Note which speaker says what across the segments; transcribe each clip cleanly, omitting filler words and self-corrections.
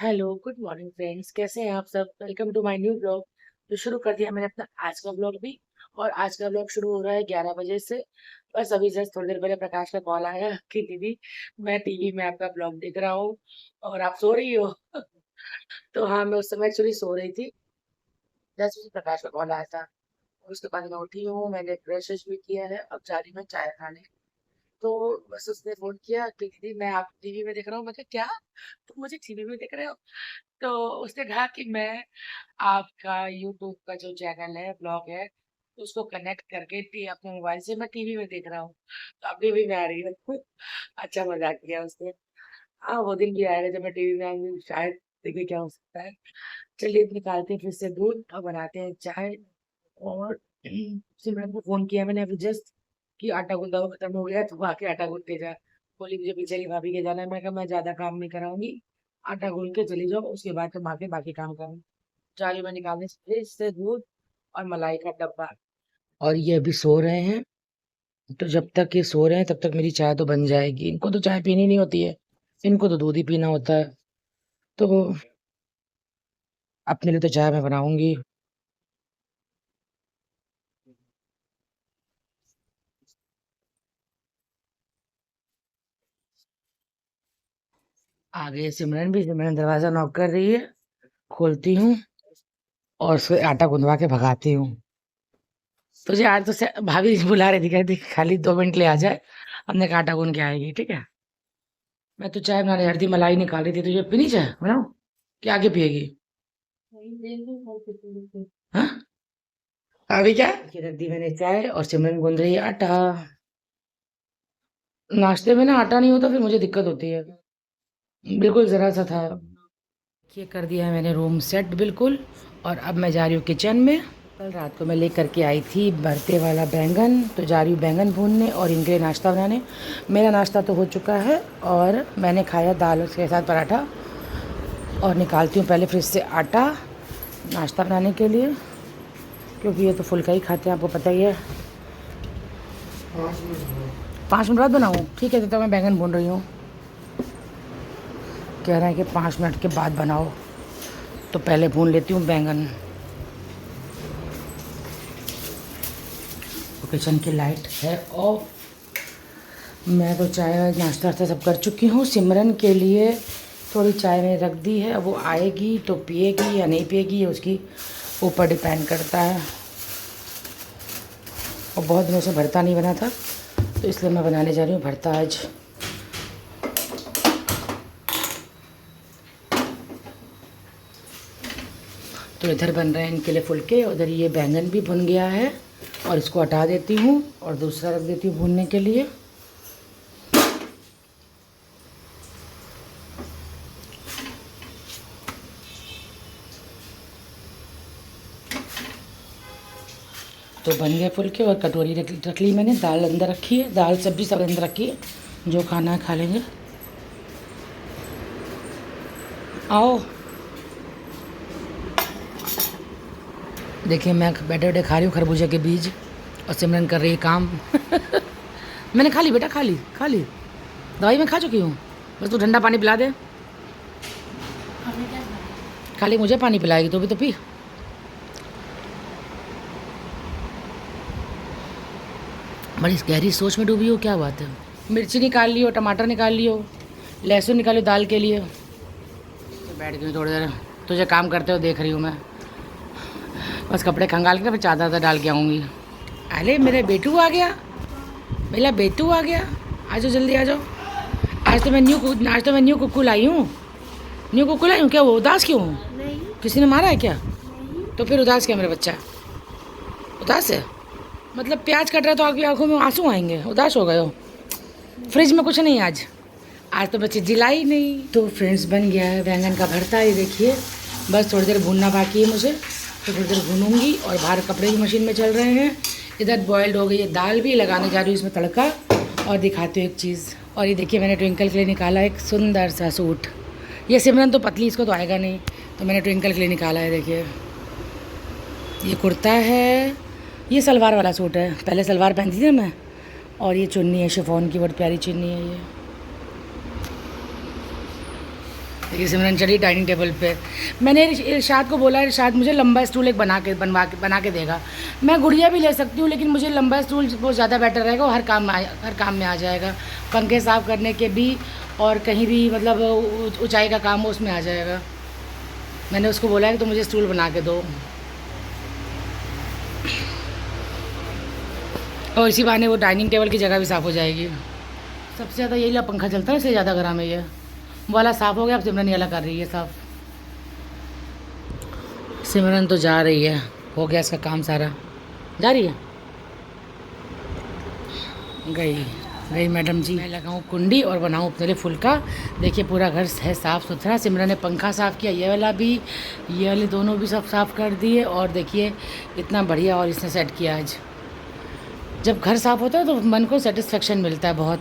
Speaker 1: Hello, good morning friends, कैसे हैं आप सब? Welcome to my new blog. तो शुरू कर दिया मैंने अपना आज का ब्लॉग भी। और आज का ब्लॉग शुरू हो रहा है 11 बजे से। बस अभी जस्ट थोड़ी देर पहले प्रकाश का कॉल आया कि दीदी मैं टीवी में आपका ब्लॉग देख रहा हूँ और आप सो रही हो। तो हाँ, मैं उस समय एक्चुअली सो रही थी। जस्ट मुझे प्रकाश का कॉल आया था और उसके बाद मैं उठी हूँ, मैंने ब्रश भी किया है, अब जा रही मैं चाय खाने। तो बस उसने फोन किया कि दीदी मैं आप टीवी में देख रहा हूँ। मैं कहा क्या, तुम मुझे टीवी में देख रहे हो? तो उसने कहा कि मैं आपका यूट्यूब का जो चैनल है, ब्लॉग है, उसको कनेक्ट करके अपने मोबाइल से मैं टीवी में देख रहा हूँ, तो अब टीवी में आ रही हूँ। अच्छा मजाक किया उसने। हाँ, वो दिन भी आएगा जब मैं टीवी में आऊंगी शायद। देखिए क्या हो सकता है। चलिए निकालते हैं फिर से दूध और बनाते हैं चाय। और सिमरन को फोन किया मैंने अभी जस्ट कि आटा गूंदा हुआ खत्म हो गया, तो आके आटा गूंद के जा। बोली मुझे पीछे की भाभी के जाना है। मैं कहा मैं ज्यादा काम नहीं कराऊंगी, आटा गूंद के चली जाओ, उसके बाद तुम आके बाकी काम करो। जाली में निकालने से फ्रिज से दूध और मलाई का डब्बा। और ये अभी सो रहे हैं, तो जब तक ये सो रहे हैं तब तक मेरी चाय तो बन जाएगी। इनको तो चाय पीनी नहीं होती है, इनको तो दूध ही पीना होता है। तो अपने लिए तो चाय मैं बनाऊंगी। आगे सिमरन दरवाजा नॉक कर रही है, खोलती हूँ और उसको आटा गुंदवा के भगाती हूँ। तुझे आज तो भाभी बुला रही थी, कहती खाली 2 मिनट ले आ जाए, हमने कहा आटा गूंद के आएगी, ठीक है। मैं तो चाय बनाने जा रही थी, मलाई निकाल रही थी। तुझे पीनी चाय बनाओ, क्या आगे पिएगी? हाँ, अभी क्या ये रख दी मैंने चाय और सिमरन गूंद रही है आटा। नाश्ते में ना आटा नहीं होता फिर मुझे दिक्कत होती है। बिल्कुल जरा सा था। ये कर दिया है मैंने रूम सेट बिल्कुल। और अब मैं जा रही हूँ किचन में। कल रात को मैं लेकर के आई थी भरते वाला बैंगन, तो जा रही हूँ बैंगन भूनने और इनके लिए नाश्ता बनाने। मेरा नाश्ता तो हो चुका है और मैंने खाया दाल उसके साथ पराठा। और निकालती हूँ पहले फ्रिज से आटा नाश्ता बनाने के लिए, क्योंकि ये तो फुल्का ही खाते हैं, आपको पता ही है। 5 मिनट बाद बनाऊँ? ठीक है, तो मैं बैंगन भून रही हूँ। कह रहे हैं कि 5 मिनट के बाद बनाओ, तो पहले भून लेती हूँ बैंगन। तो किचन की लाइट है ऑफ। मैं तो चाय नाश्ता वास्ता सब कर चुकी हूँ। सिमरन के लिए थोड़ी चाय मैंने रख दी है, अब वो आएगी तो पिएगी या नहीं पिएगी ये उसकी ऊपर डिपेंड करता है। और बहुत दिनों से भरता नहीं बना था, तो इसलिए मैं बनाने जा रही हूँ भरता आज। तो इधर बन रहे हैं इनके लिए फुलके, उधर ये बैंगन भी भुन गया है और इसको हटा देती हूँ और दूसरा रख देती हूँ भूनने के लिए। तो बन गए फुलके और कटोरी रख ली मैंने। दाल अंदर रखी है, दाल सब्जी सब अंदर रखी है, जो खाना है खा लेंगे। आओ देखिए, मैं बैठे बैठे खा रही हूँ खरबूजे के बीज और सिमरन कर रही है काम। मैंने खा ली बेटा, खा ली दवाई मैं खा चुकी हूँ। बस तू ठंडा पानी पिला दे। खाली मुझे पानी पिलाएगी तो भी तो पी। बड़ी गहरी सोच में डूबी हो, क्या बात है? मिर्ची निकाल लियो, टमाटर निकाल लियो, लहसुन निकालियो दाल के लिए। तो बैठ गई थोड़ी देर, तुझे काम करते हुए देख रही हूँ मैं। बस कपड़े खंगाल के फिर चादर डाल के आऊँगी। अरे मेरा बेटू आ गया, मेरा बेटू आ गया। आ जाओ जल्दी आ जाओ। आज तो मैं न्यू कुक्कू लाई हूँ। न्यू कुक्कू लाई हूँ। क्या वो उदास क्यों हूँ? किसी ने मारा है क्या? तो फिर उदास क्या मेरा बच्चा? उदास है मतलब प्याज कट रहा है तो आपकी आंखों में आंसू आएंगे? उदास हो गए हो? फ्रिज में कुछ नहीं आज। आज तो बच्चे जिलाई नहीं। तो फ्रेंड्स बन गया है बैंगन का भरता, ये देखिए। बस थोड़ी देर भूनना बाकी है मुझे, तो थोड़ी देर भूनूंगी। और बाहर कपड़े भी मशीन में चल रहे हैं। इधर बॉयल्ड हो गई है दाल भी, लगाने जा रही हूँ इसमें तड़का। और दिखाती हूँ एक चीज़। और ये देखिए मैंने ट्विंकल के लिए निकाला एक सुंदर सा सूट। ये सिमरन तो पतली, इसको तो आएगा नहीं, तो मैंने ट्विंकल के लिए निकाला है। देखिए ये कुर्ता है, ये सलवार वाला सूट है, पहले सलवार पहनती थी मैं। और ये चुन्नी है शिफॉन की, बहुत प्यारी चुन्नी है ये। देखिए सिमरन चली डाइनिंग टेबल पे। मैंने इरशाद को बोला, इरशाद मुझे लंबा स्टूल एक बना के देगा। मैं गुड़िया भी ले सकती हूँ, लेकिन मुझे लंबा स्टूल वो ज़्यादा बेटर रहेगा, वो हर काम में आ जाएगा। पंखे साफ़ करने के भी और कहीं भी मतलब ऊंचाई का काम हो उसमें आ जाएगा। मैंने उसको बोला है कि तो मुझे स्टूल बना के दो, और इसी बहाने वो डाइनिंग टेबल की जगह भी साफ़ हो जाएगी। सबसे ज़्यादा यही पंखा चलता है, इससे ज़्यादा गर्म है ये वाला। साफ़ हो गया, अब सिमरन ये वाला कर रही है साफ़। सिमरन तो जा रही है, हो गया इसका काम सारा, जा रही है। गई मैडम जी। मैं लगाऊं कुंडी और बनाऊं अपने लिए फुल्का। देखिए पूरा घर है साफ़ सुथरा। सिमरन ने पंखा साफ़ किया, ये वाला भी, ये वाले दोनों भी सब साफ़ कर दिए। और देखिए इतना बढ़िया और इसने सेट किया आज। जब घर साफ़ होता है तो मन को सेटिस्फेक्शन मिलता है बहुत।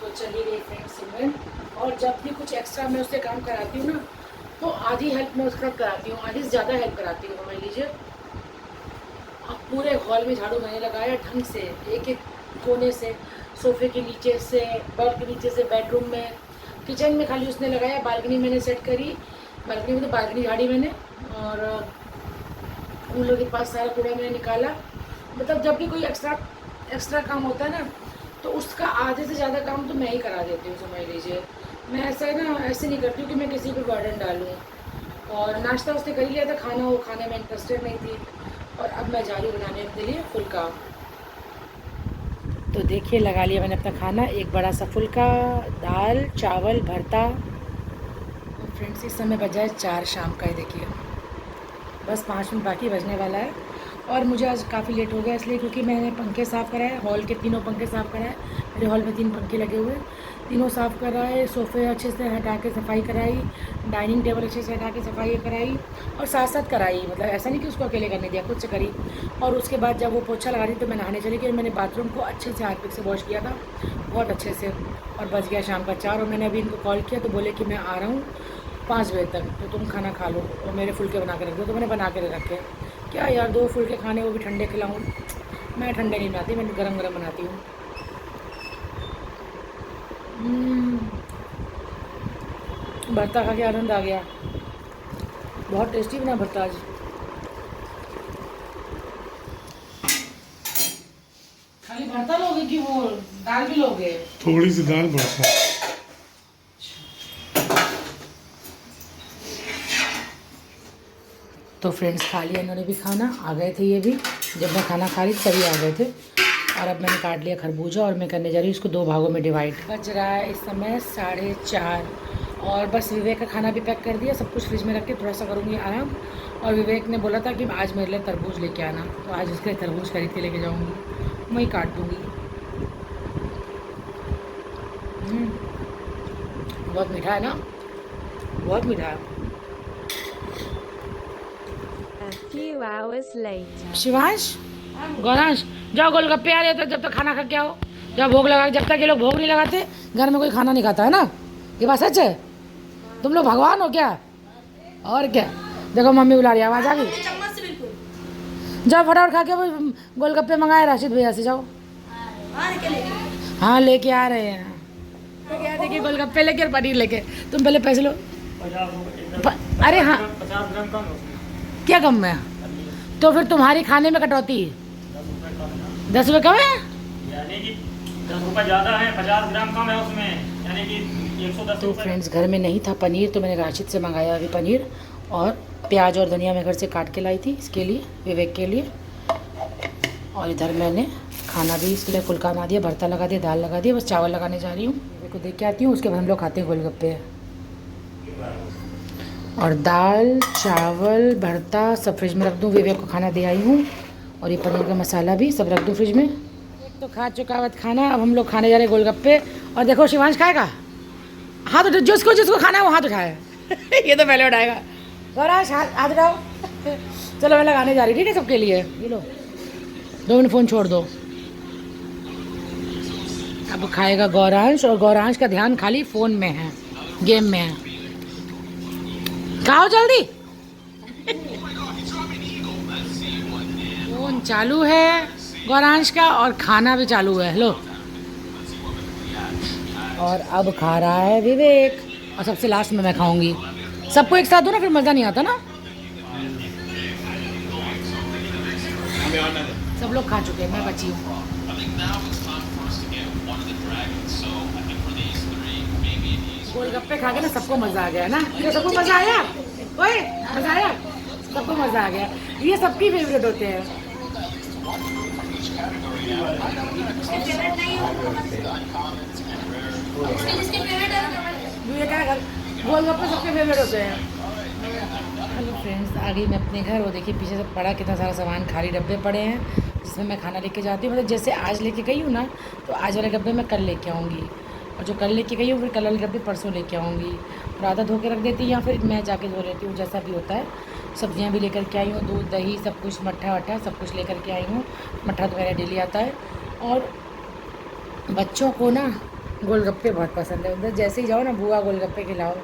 Speaker 1: तो चली गई फ्रेंड सिमरन, और जब भी कुछ एक्स्ट्रा मैं उससे काम कराती हूँ ना, तो आधी हेल्प मैं उसके साथ कराती हूँ, आधी से ज़्यादा हेल्प कराती हूँ। मान लीजिए अब पूरे हॉल में झाड़ू मैंने लगाया ढंग से, एक एक कोने से, सोफे के नीचे से, बेड के नीचे से, बेडरूम में, किचन में खाली उसने लगाया। बालकनी मैंने सेट करी, बालकनी में तो बालकनी झाड़ी मैंने, और उन लोगों के पास सारा कूड़ा मैंने निकाला। मतलब जब भी कोई एक्स्ट्रा काम होता है ना, तो उसका आधे से ज़्यादा काम तो मैं ही करा देती हूँ, समझ लीजिए। मैं ऐसे नहीं करती हूँ कि मैं किसी पर बर्डन डालूँ। और नाश्ता उसने कर लिया था, खाना वो खाने में इंटरेस्टेड नहीं थी, और अब मैं जा रही हूँ बनाने अपने लिए फुल्का। तो देखिए लगा लिया मैंने अपना खाना, एक बड़ा सा फुल्का, दाल चावल भरता। और फ्रेंड्स इस समय बजा है 4 शाम का ही। देखिए बस 5 मिनट बाकी बजने वाला है। और मुझे आज काफ़ी लेट हो गया इसलिए क्योंकि मैंने पंखे साफ़ कराए, हॉल के तीनों पंखे साफ़ कराए। मेरे हॉल में 3 पंखे लगे हुए, तीनों साफ़ कराए, सोफ़े अच्छे से हटा के सफाई कराई, डाइनिंग टेबल अच्छे से हटा के सफाई कराई, और साथ साथ कराई। मतलब ऐसा नहीं कि उसको अकेले करने दिया, खुद से करी। और उसके बाद जब वो पोछा लगा रही तो मैं नहाने चली गई, और मैंने बाथरूम को अच्छे से हार्पिक से वॉश किया था, बहुत अच्छे से। और बज गया शाम का 4, और मैंने अभी इनको कॉल किया तो बोले कि मैं आ रहा हूँ 5 बजे तक, तो तुम खाना खा लो और मेरे फुलके बना के रख दो। तो मैंने बना के रखे। क्या यार 2 फुलके खाने, वो भी ठंडे खिलाऊँ? मैं ठंडे नहीं बनाती, मैं गरम गरम बनाती हूँ। भरता खा के आनंद आ गया, बहुत टेस्टी बना भरता आज। खाली भरता लोगे कि वो दाल भी लोगे?
Speaker 2: थोड़ी सी दाल भरता।
Speaker 1: तो फ्रेंड्स खा लिया इन्होंने भी खाना, आ गए थे ये भी। जब मैं खाना खा रही तभी आ गए थे। और अब मैंने काट लिया खरबूजा, और मैं करने जा रही हूँ इसको 2 भागों में डिवाइड। बज रहा है इस समय 4:30, और बस विवेक का खाना भी पैक कर दिया, सब कुछ फ्रिज में रख के थोड़ा सा करूँगी आराम। और विवेक ने बोला था कि आज मेरे लिए तरबूज लेके आना, तो आज उसके लिए तरबूज खरीद के लेके जाऊँगी, वहीं काट दूँगी। बहुत मीठा है ना, बहुत मीठा है। शिवांश, गौरांश, जाओ गोलगप्पे आ रहे थे, जब तक खाना खा के आओ। जब भोग लगा, जब तक ये लोग भोग नहीं लगाते घर में कोई खाना नहीं खाता है ना। ये बात सच है, तुम लोग भगवान हो क्या? और क्या। देखो मम्मी बुला रही है, आवाज़ आ गई। जाओ फटाफट खा के वो गोलगप्पे मंगाए राशिद भैया से, जाओ। हाँ लेके आ रहे हैं। तो क्या देखिए गोलगप्पे लेके और पनीर लेके। तुम पहले पैसे लो। अरे हाँ
Speaker 2: 50 ग्राम कम है,
Speaker 1: क्या कम है? तो फिर तुम्हारी खाने में कटौती 10 रुपये कम है,
Speaker 2: यानी कि 10 रुपये ज़्यादा है, 50 ग्राम कम है उसमें, यानी कि 110
Speaker 1: तो
Speaker 2: रुपये।
Speaker 1: फ्रेंड्स घर में नहीं था पनीर, तो मैंने राशिद से मंगाया अभी पनीर। और प्याज और धनिया मैं घर से काट के लाई थी इसके लिए, विवेक के लिए। और इधर मैंने खाना भी इसके लिए फुल्का बना दिया, भरता लगा दिया, दाल लगा दिया, बस चावल लगाने जा रही हूँ। विवेक को देख के आती हूँ, उसके बाद हम लोग खाते हैं गोलगप्पे। और दाल चावल भरता सब फ्रिज में रख दूँ, विवेक को खाना दे आई हूँ। और ये पनीर का मसाला भी सब रख दूँ फ्रिज में। एक तो खा चुका हुआ खाना, अब हम लोग खाने जा रहे हैं गोलगप्पे। और देखो शिवांश खाएगा, हाथ उठा, जिसको खाना है वो हाथ उठाए। ये तो पहले उठाएगा। गौरांश हाथ उठाओ। चलो मैं लगाने जा रही, ठीक है सबके लिए। ये लो 2 मिनट फ़ोन छोड़ दो। अब खाएगा गौरांश, और गौरांश का ध्यान खाली फ़ोन में है, गेम में है। खाओ जल्दी। फ़ोन चालू है गौरांश का, और खाना भी चालू है। लो और अब खा रहा है विवेक, और सबसे लास्ट में मैं खाऊंगी। सबको एक साथ दो ना, फिर मज़ा नहीं आता ना। सब लोग खा चुके हैं, मैं बची हूँ। गोलगप्पे खा के ना सबको मज़ा आ गया ना, ये सबको मज़ा आया। ओए, मज़ा आया, सबको मज़ा आ गया। ये सबकी फेवरेट होते हैं। ये क्या है, गोलगप्पे सबके फेवरेट होते हैं। हेलो फ्रेंड्स, आ गई मैं अपने घर। वो देखिए पीछे से पड़ा कितना सारा सामान, खाली डब्बे पड़े हैं जिसमें मैं खाना लेके जाती हूँ। मतलब जैसे आज लेके गई हूँ ना, तो आज वाले डब्बे मैं कल लेके आऊँगी, और जो कल लेके गई हूँ फिर कल वाले डब्बे परसों लेके आऊँगी। और आधा धो के रख देती हूँ या फिर मैं जाके धो लेती हूँ, जैसा भी होता है। सब्जियाँ भी लेकर के आई हूँ, दूध दही सब कुछ, मट्ठा वट्ठा सब कुछ लेकर के आई हूँ। मट्ठा तो मेरा डेली आता है। और बच्चों को ना गोलगप्पे बहुत पसंद है। उधर जैसे ही जाओ ना, बुआ गोलगप्पे खिलाओ,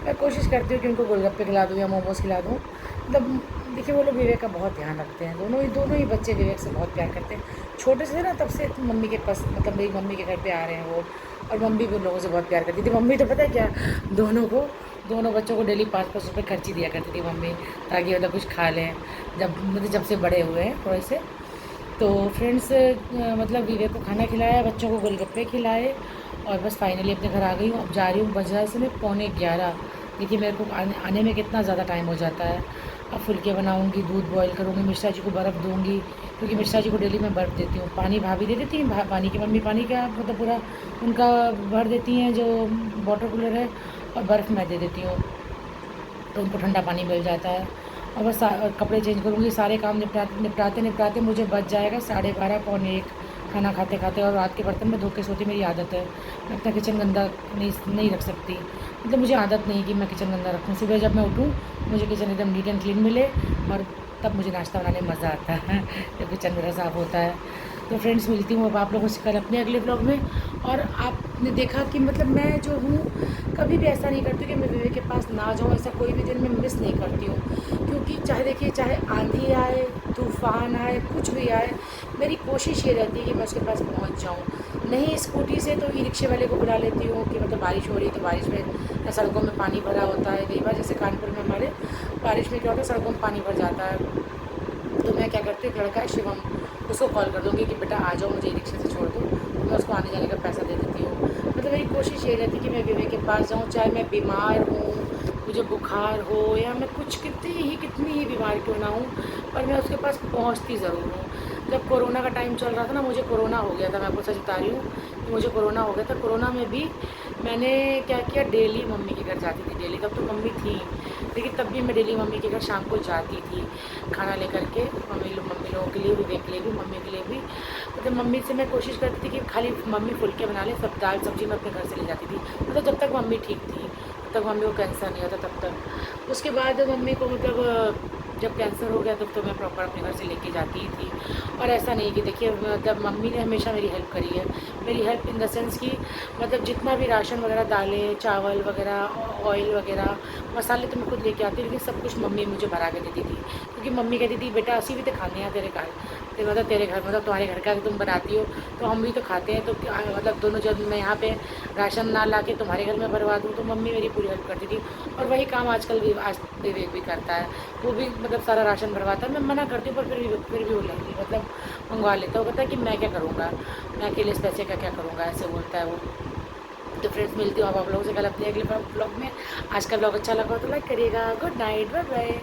Speaker 1: मैं कोशिश करती हूँ कि उनको गोलगप्पे खिला दूँ या मोमोज़ खिला दूँ। मतलब देखिए वो लोग विवेक का बहुत ध्यान रखते हैं, दोनों ही बच्चे विवेक से बहुत प्यार करते हैं। छोटे से ना तब से मम्मी के पास, मतलब मेरी मम्मी के घर पे आ रहे हैं वो, और मम्मी भी उन लोगों से बहुत प्यार करती थी। मम्मी तो पता है क्या, दोनों बच्चों को डेली 5-5 रुपये खर्ची दिया करती थी मम्मी, ताकि मतलब कुछ खा लें, जब से बड़े हुए हैं थोड़े से। तो फ्रेंड्स, मतलब विवेक को खाना खिलाया, बच्चों को गोलगप्पे खिलाए, और बस फाइनली अपने घर आ गई हूँ। अब जा रही हूँ, बज रहा है समय 11:15। देखिए मेरे को आने में कितना ज़्यादा टाइम हो जाता है। अब फुलके बनाऊँगी, दूध बॉईल करूँगी, मिश्रा जी को बर्फ़ दूँगी, क्योंकि मिश्रा जी को डेली मैं बर्फ़ देती हूँ। पानी भाभी दे देती हैं, पानी की मम्मी पानी का मतलब पूरा उनका भर देती हैं जो वाटर कूलर है, और बर्फ़ मैं दे देती हूँ, तो उनको ठंडा पानी मिल जाता है। और बस और कपड़े चेंज करूँगी, सारे काम निपटाते निपटाते मुझे बज जाएगा 12:30 पौने 1 खाना खाते खाते। और रात के बर्तन में धो के सोती, मेरी आदत है। मैं अपना किचन गंदा नहीं रख सकती, मतलब मुझे आदत नहीं कि मैं किचन गंदा रखूँ। सुबह जब मैं उठूँ, मुझे किचन एकदम नीट एंड क्लीन मिले, और तब मुझे नाश्ता बनाने में मज़ा आता है जब किचन मेरा साफ़ होता है। तो फ्रेंड्स, मिलती हूँ अब आप लोगों से कल अपने अगले ब्लॉग में। और आपने देखा कि मतलब मैं जो हूँ, कभी भी ऐसा नहीं करती कि मैं विवेक के पास ना जाऊँ, ऐसा कोई भी दिन मैं मिस नहीं करती हूँ। क्योंकि चाहे देखिए, चाहे आंधी आए, तूफ़ान आए, कुछ भी आए, मेरी कोशिश ये रहती है कि मैं उसके पास पहुँच जाऊँ। नहीं स्कूटी से तो ई रिक्शे वाले को बुला लेती हूँ कि मतलब बारिश हो रही है तो बारिश में सड़कों में पानी भरा होता है। कई बार जैसे कानपुर में हमारे बारिश में क्या होता है, सड़कों में पानी भर जाता है, तो मैं क्या करती हूँ, एक लड़का है शिवम, उसको कॉल कर दूँगी कि बेटा आ जाओ, मुझे रिक्शे से छोड़ दो, तो मैं उसको आने जाने का पैसा दे देती हूँ। मतलब मेरी कोशिश ये रहती है कि मैं विवेक के पास जाऊँ, चाहे मैं बीमार हूँ, मुझे बुखार हो, या मैं कुछ कितनी ही बीमार क्यों ना हूँ, पर मैं उसके पास पहुँचती ज़रूर हूँ। जब कोरोना का टाइम चल रहा था ना, मुझे कोरोना हो गया था, मैं आपको सच बता रही हूँ कि मुझे कोरोना हो गया था। कोरोना में भी मैंने क्या किया, डेली मम्मी के घर जाती थी डेली। तब तो मम्मी थी, लेकिन तब भी मैं डेली मम्मी के घर शाम को जाती थी खाना लेकर के, मम्मी लोगों के लिए, विवेक के लिए भी, मम्मी के लिए भी। मतलब मम्मी से मैं कोशिश करती थी कि खाली मम्मी फुलके बना ले, सब दाल सब्जी मैं अपने घर से ले जाती थी। मतलब जब तक मम्मी ठीक थी, तब तक मम्मी को कैंसर नहीं होता तब तक। उसके बाद मम्मी को मतलब जब कैंसर हो गया तब तो मैं प्रॉपर अपने घर से लेके जाती ही थी। और ऐसा नहीं कि देखिए, मतलब मम्मी ने हमेशा मेरी हेल्प करी है। मेरी हेल्प इन द सेंस कि मतलब जितना भी राशन वगैरह, दालें चावल वगैरह, ऑयल वगैरह, मसाले तो मैं खुद लेके आती, लेकिन सब कुछ मम्मी मुझे भरा के देती थी। क्योंकि मम्मी कहती थी बेटा असी भी तो खाने हैं तेरे घर, मतलब तेरे घर, मतलब तुम्हारे घर का तुम बनाती हो तो हम भी तो खाते हैं, तो मतलब दोनों, जब मैं यहाँ पे राशन ना ला के तुम्हारे घर में भरवा दूँ, तो मम्मी मेरी पूरी हेल्प करती थी। और वही काम आजकल भी आज विवेक भी करता है, वो भी मतलब सारा राशन भरवाता है। मैं मना करती हूँ, पर फिर भी वो मतलब मंगवा लेता है। वो कहता है कि मैं क्या करूँगा, मैं अकेले इस पैसे का क्या करूँगा, ऐसे बोलता है वो। तो फ्रेंड्स, मिलती हूँ अब आप लोगों से कल अपने अगले ब्लॉग में। आज का ब्लॉग अच्छा लगा हो तो लाइक करिएगा। Good night, bye bye.